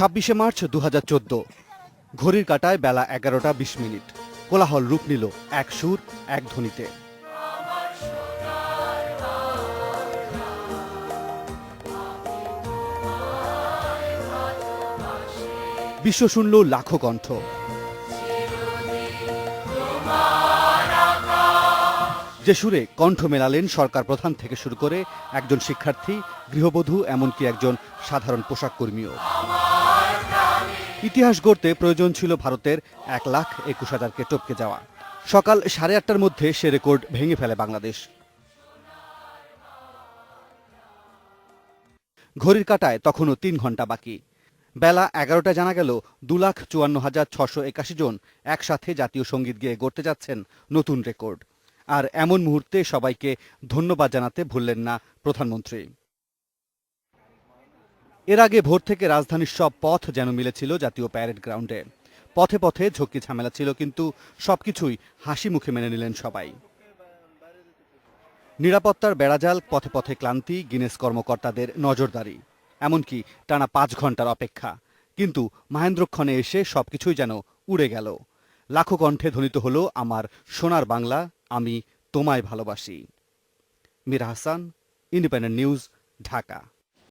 26শে March 2014 ঘড়ির কাঁটায় বেলা 11টা 20 minute. কোলাহল রূপ নিল এক সুর এক ধ্বনিতে। বিশ্ব শুনল লাখো কণ্ঠ। যে সুরে কণ্ঠ মেলালেন সরকার প্রধান থেকে শুরু করে একজন শিক্ষার্থী, গৃহবধূ, এমনকি একজন সাধারণ পোশাক কর্মীও। ইতিহাস গড়তে প্রয়োজন ছিল ভারতের 1,21,000কে টপকে যাওয়া। সকাল 8:30টার মধ্যে সে রেকর্ড ভেঙে ফেলে বাংলাদেশ। ঘড়ির কাঁটায় তখনও 3 ঘন্টা বাকি। বেলা 11টায় জানা গেল 2,54,681 জন একসাথে জাতীয় সঙ্গীত গেয়ে গড়তে যাচ্ছেন নতুন রেকর্ড। আর এমন মুহূর্তে সবাইকে ধন্যবাদ জানাতে ভুললেন না প্রধানমন্ত্রী। এর আগে ভোর থেকে রাজধানীর সব পথ যেন মিলেছিল জাতীয় প্যারেড গ্রাউন্ডে। পথে পথে ঝক্কি ঝামেলা ছিল, কিন্তু সবকিছুই হাসি মুখে মেনে নিলেন সবাই। নিরাপত্তার বেড়াজাল, পথে পথে ক্লান্তি, গিনেস কর্মকর্তাদের নজরদারি, এমনকি টানা 5 ঘন্টার অপেক্ষা। কিন্তু মাহেন্দ্রক্ষণে এসে সবকিছুই যেন উড়ে গেল। লাখো কণ্ঠে ধ্বনিত হলো আমার সোনার বাংলা, আমি তোমায় ভালোবাসি। Meera Hasan, independent news, Dhaka.